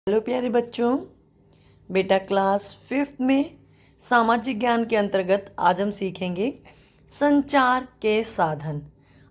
Hello प्यारे बच्चों, बेटा क्लास 5th में सामाजिक ज्ञान के अंतर्गत आज हम सीखेंगे संचार के साधन।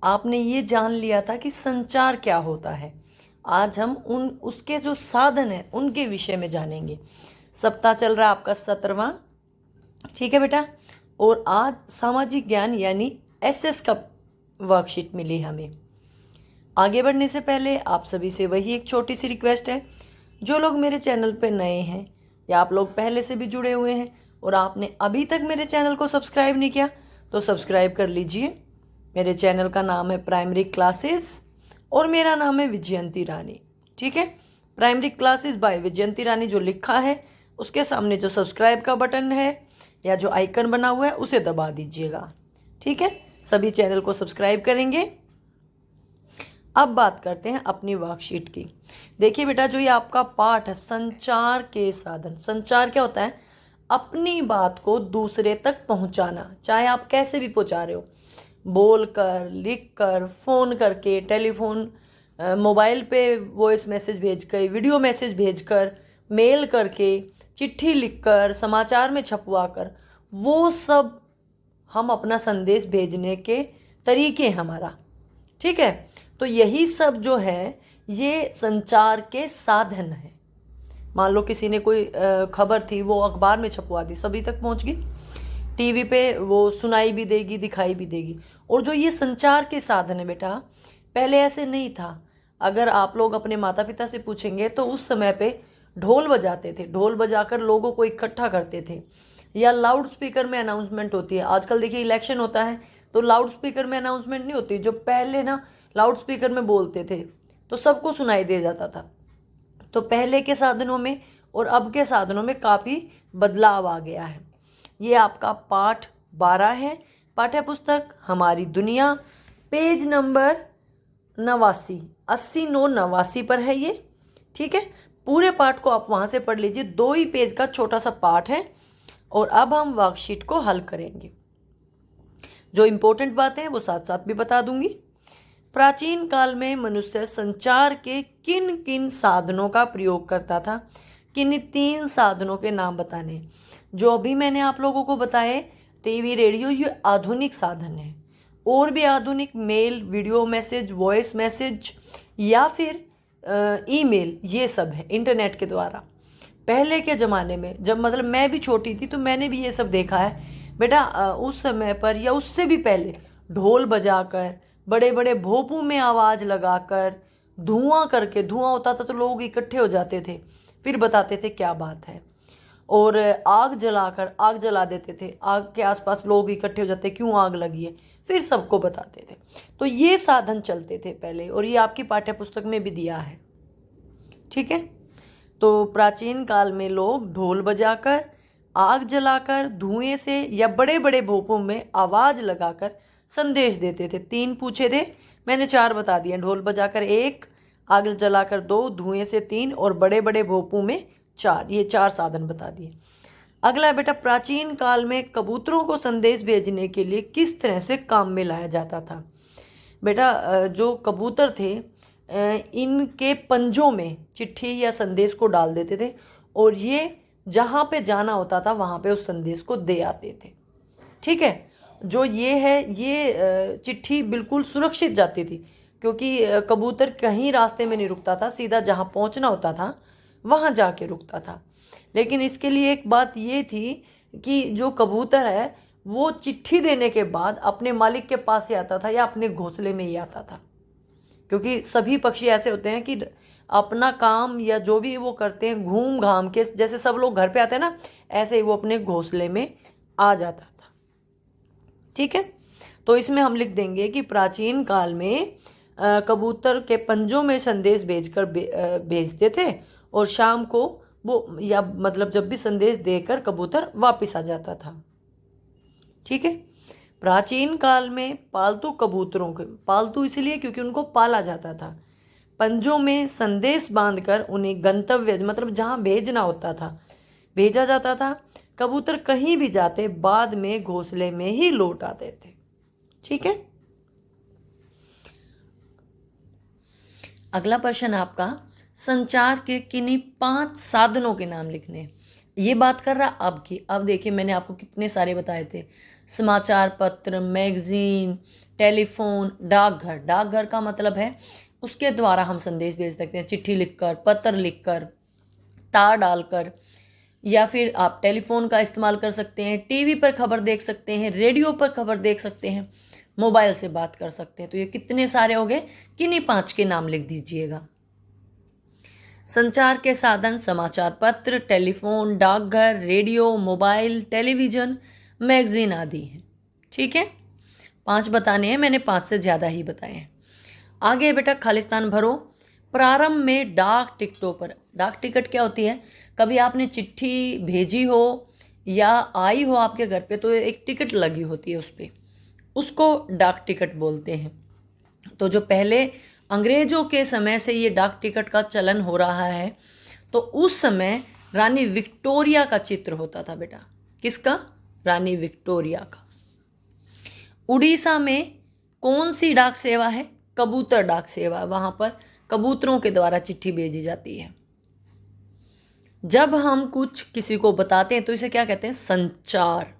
आपने ये जान लिया था कि संचार क्या होता है। आज हम उसके जो साधन हैं उनके विषय में जानेंगे। सप्ताह चल रहा है आपका 17वां, ठीक है बेटा। और आज सामाजिक ज्ञान यानी एसएस का वर्कशीट मिली हमें। आगे बढ़ने से पहले आप सभी से वही एक छोटी सी रिक्वेस्ट है, जो लोग मेरे चैनल पे नए हैं या आप लोग पहले से भी जुड़े हुए हैं और आपने अभी तक मेरे चैनल को सब्सक्राइब नहीं किया तो सब्सक्राइब कर लीजिए। मेरे चैनल का नाम है प्राइमरी क्लासेस और मेरा नाम है विजयंती रानी, ठीक है। प्राइमरी क्लासेस बाय विजयंती रानी जो लिखा है उसके सामने जो सब्सक्राइब का बटन है या जो आइकन बना हुआ है उसे दबा दीजिएगा, ठीक है। सभी चैनल को सब्सक्राइब करेंगे। अब बात करते हैं अपनी वर्कशीट की। देखिए बेटा, जो ये आपका पाठ है संचार के साधन। संचार क्या होता है? अपनी बात को दूसरे तक पहुंचाना, चाहे आप कैसे भी पहुंचा रहे हो, बोलकर, लिखकर, फोन करके, टेलीफोन, मोबाइल पे वॉइस मैसेज भेजकर, वीडियो मैसेज भेजकर, मेल करके, चिट्ठी लिखकर, समाचार में छपवा कर, वो सब हम अपना संदेश भेजने के तरीके हैं हमारा, ठीक है। तो यही सब जो है ये संचार के साधन है। मान लो किसी ने कोई खबर थी वो अखबार में छपवा दी, सभी तक पहुंच गई, टीवी पे वो सुनाई भी देगी, दिखाई भी देगी। और जो ये संचार के साधन है बेटा, पहले ऐसे नहीं था। अगर आप लोग अपने माता पिता से पूछेंगे तो उस समय पे ढोल बजाते थे, ढोल बजाकर लोगों को इकट्ठा करते थे, या लाउड स्पीकर में अनाउंसमेंट होती है। आजकल देखिए इलेक्शन होता है तो लाउड स्पीकर में अनाउंसमेंट नहीं होती, जो पहले ना लाउड स्पीकर में बोलते थे तो सबको सुनाई दे जाता था। तो पहले के साधनों में और अब के साधनों में काफ़ी बदलाव आ गया है। ये आपका पाठ 12 है, पाठ्य पुस्तक हमारी दुनिया, पेज नंबर 89, 89 पर है ये, ठीक है। पूरे पाठ को आप वहाँ से पढ़ लीजिए, 2 ही पेज का छोटा सा पाठ है। और अब हम वर्कशीट को हल करेंगे। जो इंपॉर्टेंट बातें हैं वो साथ साथ भी बता दूंगी। प्राचीन काल में मनुष्य संचार के किन किन साधनों का प्रयोग करता था? किन 3 साधनों के नाम बताने। जो अभी मैंने आप लोगों को बताए, टीवी, रेडियो, ये आधुनिक साधन है। और भी आधुनिक mail, video message, voice message या फिर ईमेल, ये सब है इंटरनेट के द्वारा। पहले के ज़माने में जब मतलब मैं भी छोटी थी तो मैंने भी ये सब देखा है बेटा। उस समय पर या उससे भी पहले ढोल बजाकर, बड़े बड़े भोपू में आवाज़ लगाकर, धुआं करके, धुआं होता था तो लोग इकट्ठे हो जाते थे, फिर बताते थे क्या बात है। और आग जलाकर, आग जला देते थे, आग के आसपास लोग इकट्ठे हो जाते, क्यों आग लगी है, फिर सबको बताते थे। तो ये साधन चलते थे पहले और ये आपकी पाठ्य पुस्तक में भी दिया है, ठीक है। तो प्राचीन काल में लोग ढोल बजाकर, आग जलाकर, धुएं से या बड़े बड़े भोपों में आवाज़ लगाकर संदेश देते थे। 3 पूछे थे, मैंने 4 बता दिए। ढोल बजाकर 1, आग जलाकर 2, धुएं से 3 और बड़े बड़े भोपों में 4। ये 4 साधन बता दिए। अगला बेटा, प्राचीन काल में कबूतरों को संदेश भेजने के लिए किस तरह से काम में लाया जाता था? बेटा, जो कबूतर थे इनके पंजों में चिट्ठी या संदेश को डाल देते थे और ये जहाँ पे जाना होता था वहाँ पे उस संदेश को दे आते थे, ठीक है। जो ये है, ये चिट्ठी बिल्कुल सुरक्षित जाती थी, क्योंकि कबूतर कहीं रास्ते में नहीं रुकता था, सीधा जहाँ पहुँचना होता था वहाँ जाके रुकता था। लेकिन इसके लिए एक बात ये थी कि जो कबूतर है वो चिट्ठी देने के बाद अपने मालिक के पास ही आता था या अपने घोंसले में ही आता था, क्योंकि सभी पक्षी ऐसे होते हैं कि अपना काम या जो भी वो करते हैं घूम घाम के, जैसे सब लोग घर पे आते हैं ना, ऐसे ही वो अपने घोंसले में आ जाता था, ठीक है। तो इसमें हम लिख देंगे कि प्राचीन काल में कबूतर के पंजों में संदेश भेजकर भेजते थे और शाम को वो, या मतलब जब भी संदेश देकर कबूतर वापस आ जाता था, ठीक है। प्राचीन काल में पालतू कबूतरों के, पालतू इसलिए क्योंकि उनको पाला जाता था, पंजों में संदेश बांधकर उन्हें गंतव्य मतलब जहां भेजना होता था भेजा जाता था। कबूतर कहीं भी जाते बाद में घोंसले में ही लौट आते थे, ठीक है। अगला प्रश्न आपका संचार के किन्हीं 5 साधनों के नाम लिखने हैं। ये बात कर रहा अब की। अब देखिए मैंने आपको कितने सारे बताए थे, समाचार पत्र, मैगजीन, टेलीफोन, डाकघर। डाकघर का मतलब है उसके द्वारा हम संदेश भेज सकते हैं, चिट्ठी लिखकर, पत्र लिखकर, तार डालकर, या फिर आप टेलीफोन का इस्तेमाल कर सकते हैं, टीवी पर खबर देख सकते हैं, रेडियो पर खबर देख सकते हैं, मोबाइल से बात कर सकते हैं। तो ये कितने सारे हो गए, किन्हीं 5 के नाम लिख दीजिएगा। संचार के साधन समाचार पत्र, टेलीफोन, डाकघर, रेडियो, मोबाइल, टेलीविज़न, मैगजीन आदि हैं। ठीक है, 5 बताने हैं, मैंने 5 से ज़्यादा ही बताए हैं। आगे बेटा खालिस्तान भरो। प्रारंभ में डाक टिकटों पर, डाक टिकट क्या होती है, कभी आपने चिट्ठी भेजी हो या आई हो आपके घर पे तो एक टिकट लगी होती है उस पर, उसको डाक टिकट बोलते हैं। तो जो पहले अंग्रेजों के समय से ये डाक टिकट का चलन हो रहा है, तो उस समय रानी विक्टोरिया का चित्र होता था बेटा। किसका? रानी विक्टोरिया का। उड़ीसा में कौन सी डाक सेवा है? कबूतर डाक सेवा। वहां पर कबूतरों के द्वारा चिट्ठी भेजी जाती है। जब हम कुछ किसी को बताते हैं तो इसे क्या कहते हैं? संचार।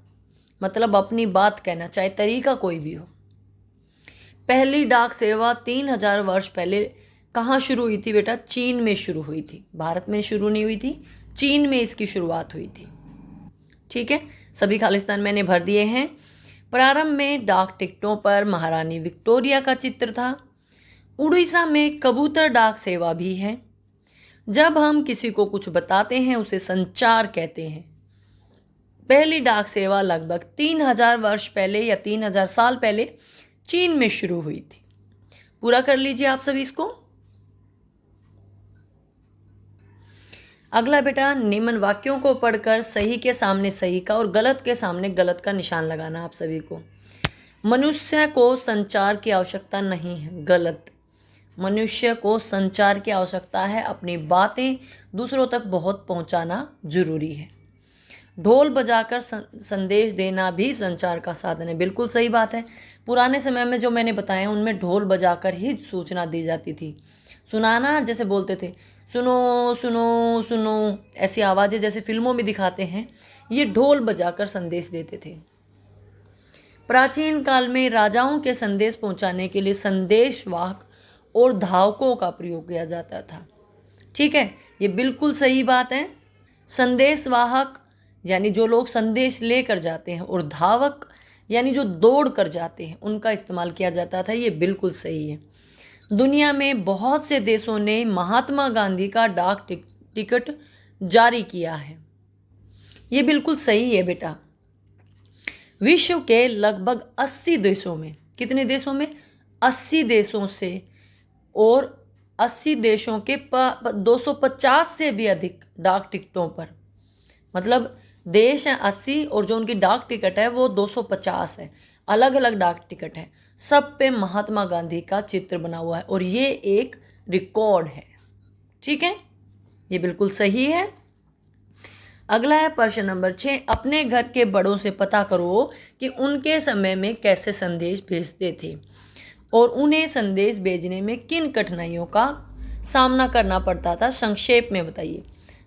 मतलब अपनी बात कहना, चाहे तरीका कोई भी हो। पहली डाक सेवा 3000 वर्ष पहले कहाँ शुरू हुई थी बेटा? चीन में शुरू हुई थी। भारत में शुरू नहीं हुई थी, चीन में इसकी शुरुआत हुई थी। ठीक है, सभी खालिस्तान मैंने भर दिए हैं। प्रारंभ में डाक टिकटों पर महारानी विक्टोरिया का चित्र था। उड़ीसा में कबूतर डाक सेवा भी है। जब हम किसी को कुछ बताते हैं उसे संचार कहते हैं। पहली डाक सेवा लगभग 3000 वर्ष पहले या 3000 साल पहले चीन में शुरू हुई थी। पूरा कर लीजिए आप सभी इसको। अगला बेटा, निम्न वाक्यों को पढ़कर सही के सामने सही का और गलत के सामने गलत का निशान लगाना आप सभी को। मनुष्य को संचार की आवश्यकता नहीं है। गलत। मनुष्य को संचार की आवश्यकता है, अपनी बातें दूसरों तक बहुत पहुंचाना जरूरी है। ढोल बजाकर संदेश देना भी संचार का साधन है। बिल्कुल सही बात है। पुराने समय में जो मैंने बताया उनमें ढोल बजाकर ही सूचना दी जाती थी। सुनाना जैसे बोलते थे, सुनो सुनो सुनो, ऐसी आवाज़ें जैसे फिल्मों में दिखाते हैं, ये ढोल बजाकर संदेश देते थे। प्राचीन काल में राजाओं के संदेश पहुंचाने के लिए संदेशवाहक और धावकों का प्रयोग किया जाता था। ठीक है, ये बिल्कुल सही बात है। संदेशवाहक यानी जो लोग संदेश लेकर जाते हैं, और धावक यानी जो दौड़ कर जाते हैं, उनका इस्तेमाल किया जाता था। ये बिल्कुल सही है। दुनिया में बहुत से देशों ने महात्मा गांधी का डाक टिकट जारी किया है। ये बिल्कुल सही है बेटा। विश्व के लगभग 80 देशों में, कितने देशों में? 80 देशों से, और 80 देशों के 250 से भी अधिक डाक टिकटों पर, मतलब देश हैं 80 और जो उनकी डाक टिकट है वो 250 है। अलग अलग डाक टिकट है, सब पे महात्मा गांधी का चित्र बना हुआ है, और ये एक रिकॉर्ड है। ठीक है, ये बिल्कुल सही है। अगला है प्रश्न नंबर 6। अपने घर के बड़ों से पता करो कि उनके समय में कैसे संदेश भेजते थे और उन्हें संदेश भेजने में किन कठिनाइयों का सामना करना पड़ता था, संक्षेप में बताइए।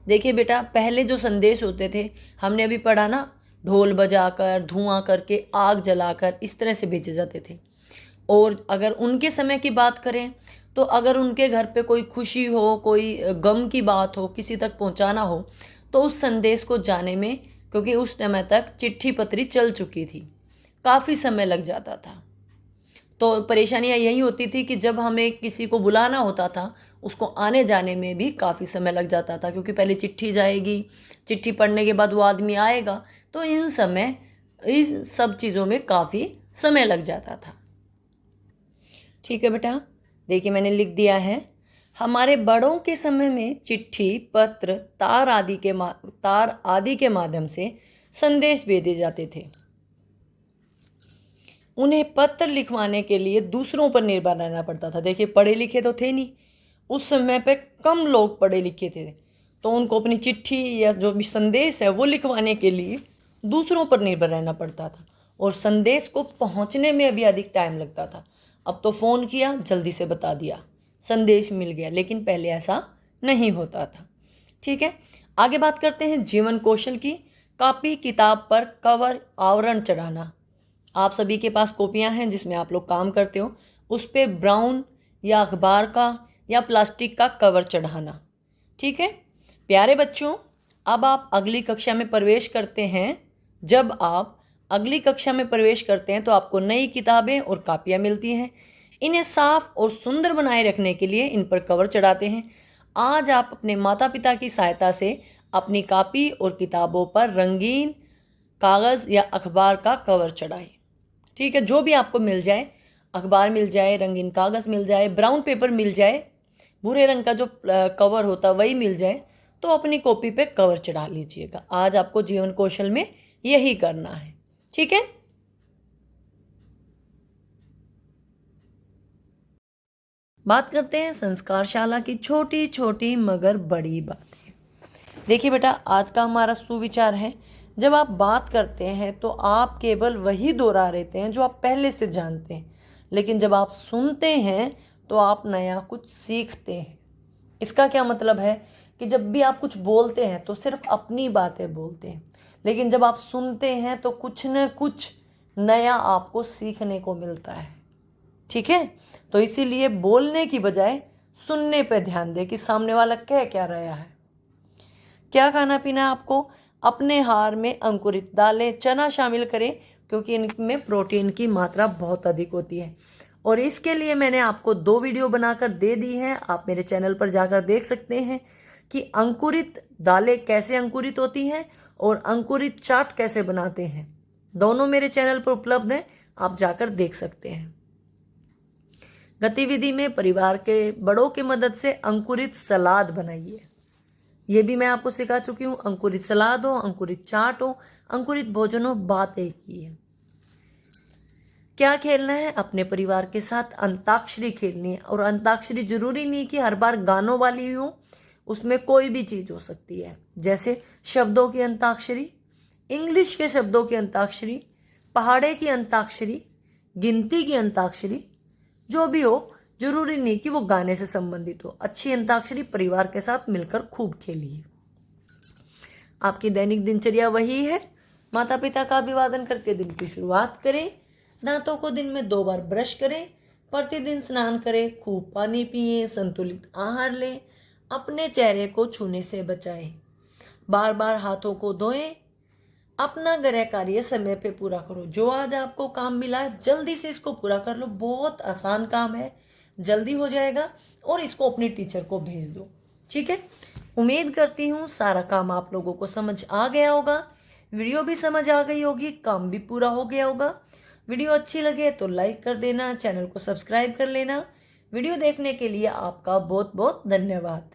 देखिए बेटा, पहले जो संदेश होते थे, हमने अभी पढ़ा ना, ढोल बजाकर, धुआं करके, आग जलाकर, इस तरह से भेजे जाते थे। और अगर उनके समय की बात करें तो अगर उनके घर पे कोई खुशी हो, कोई गम की बात हो, किसी तक पहुंचाना हो, तो उस संदेश को जाने में, क्योंकि उस समय तक चिट्ठी पत्री चल चुकी थी, काफ़ी समय लग जाता था। तो परेशानियाँ यही होती थी कि जब हमें किसी को बुलाना होता था, उसको आने जाने में भी काफ़ी समय लग जाता था, क्योंकि पहले चिट्ठी जाएगी, चिट्ठी पढ़ने के बाद वो आदमी आएगा, तो इन सब चीज़ों में काफ़ी समय लग जाता था। ठीक है बेटा, देखिए मैंने लिख दिया है। हमारे बड़ों के समय में चिट्ठी, पत्र, तार आदि के माध्यम से संदेश भेजे जाते थे। उन्हें पत्र लिखवाने के लिए दूसरों पर निर्भर रहना पड़ता था। देखिए, पढ़े लिखे तो थे नहीं उस समय पे, कम लोग पढ़े लिखे थे, तो उनको अपनी चिट्ठी या जो भी संदेश है वो लिखवाने के लिए दूसरों पर निर्भर रहना पड़ता था, और संदेश को पहुंचने में भी अधिक टाइम लगता था। अब तो फ़ोन किया, जल्दी से बता दिया, संदेश मिल गया, लेकिन पहले ऐसा नहीं होता था। ठीक है, आगे बात करते हैं जीवन कौशल की। कॉपी किताब पर कवर आवरण चढ़ाना। आप सभी के पास कॉपियां हैं जिसमें आप लोग काम करते हो, उस पर ब्राउन या अखबार का या प्लास्टिक का कवर चढ़ाना। ठीक है प्यारे बच्चों, अब आप अगली कक्षा में प्रवेश करते हैं। जब आप अगली कक्षा में प्रवेश करते हैं तो आपको नई किताबें और कापियाँ मिलती हैं। इन्हें साफ और सुंदर बनाए रखने के लिए इन पर कवर चढ़ाते हैं। आज आप अपने माता पिता की सहायता से अपनी कापी और किताबों पर रंगीन कागज़ या अखबार का कवर चढ़ाएं। ठीक है, जो भी आपको मिल जाए, अखबार मिल जाए, रंगीन कागज़ मिल जाए, ब्राउन पेपर मिल जाए, भूरे रंग का जो कवर होता है वही मिल जाए, तो अपनी कॉपी पे कवर चढ़ा लीजिएगा। आज आपको जीवन कौशल में यही करना है। ठीक है, बात करते हैं संस्कारशाला की छोटी छोटी मगर बड़ी बातें। देखिए बेटा, आज का हमारा सुविचार है, जब आप बात करते हैं तो आप केवल वही दोहरा रहते हैं जो आप पहले से जानते हैं, लेकिन जब आप सुनते हैं तो आप नया कुछ सीखते हैं। इसका क्या मतलब है कि जब भी आप कुछ बोलते हैं तो सिर्फ अपनी बातें बोलते हैं, लेकिन जब आप सुनते हैं तो कुछ न कुछ नया आपको सीखने को मिलता है। ठीक है, तो इसीलिए बोलने की बजाय सुनने पे ध्यान दें कि सामने वाला कह क्या रहा है। क्या खाना पीना आपको? अपने आहार में अंकुरित दालें, चना शामिल करें, क्योंकि इनमें प्रोटीन की मात्रा बहुत अधिक होती है। और इसके लिए मैंने आपको 2 वीडियो बनाकर दे दी हैं, आप मेरे चैनल पर जाकर देख सकते हैं कि अंकुरित दालें कैसे अंकुरित होती हैं और अंकुरित चाट कैसे बनाते हैं। दोनों मेरे चैनल पर उपलब्ध हैं, आप जाकर देख सकते हैं। गतिविधि में परिवार के बड़ों की मदद से अंकुरित सलाद बनाइए। ये भी मैं आपको सिखा चुकी हूँ। अंकुरित सलाद हो, अंकुरित चाट हो, अंकुरित भोजन हो, बात एक ही है। क्या खेलना है? अपने परिवार के साथ अंताक्षरी खेलनी है। और अंताक्षरी जरूरी नहीं कि हर बार गानों वाली हो, उसमें कोई भी चीज हो सकती है। जैसे शब्दों की अंताक्षरी, इंग्लिश के शब्दों की अंताक्षरी, पहाड़े की अंताक्षरी, गिनती की अंताक्षरी, जो भी हो, जरूरी नहीं कि वो गाने से संबंधित हो। अच्छी अंताक्षरी परिवार के साथ मिलकर खूब खेलिए। आपकी दैनिक दिनचर्या वही है, माता पिता का अभिवादन करके दिन की शुरुआत करें, दांतों को दिन में 2 बार ब्रश करें, प्रतिदिन स्नान करें, खूब पानी पिए, संतुलित आहार लें, अपने चेहरे को छूने से बचाएं, बार बार हाथों को धोएं, अपना गृह कार्य समय पे पूरा करो। जो आज आपको काम मिला है जल्दी से इसको पूरा कर लो, बहुत आसान काम है, जल्दी हो जाएगा। और इसको अपनी टीचर को भेज दो। ठीक है, उम्मीद करती हूँ सारा काम आप लोगों को समझ आ गया होगा, वीडियो भी समझ आ गई होगी, काम भी पूरा हो गया होगा। वीडियो अच्छी लगे तो लाइक कर देना, चैनल को सब्सक्राइब कर लेना। वीडियो देखने के लिए आपका बहुत बहुत धन्यवाद।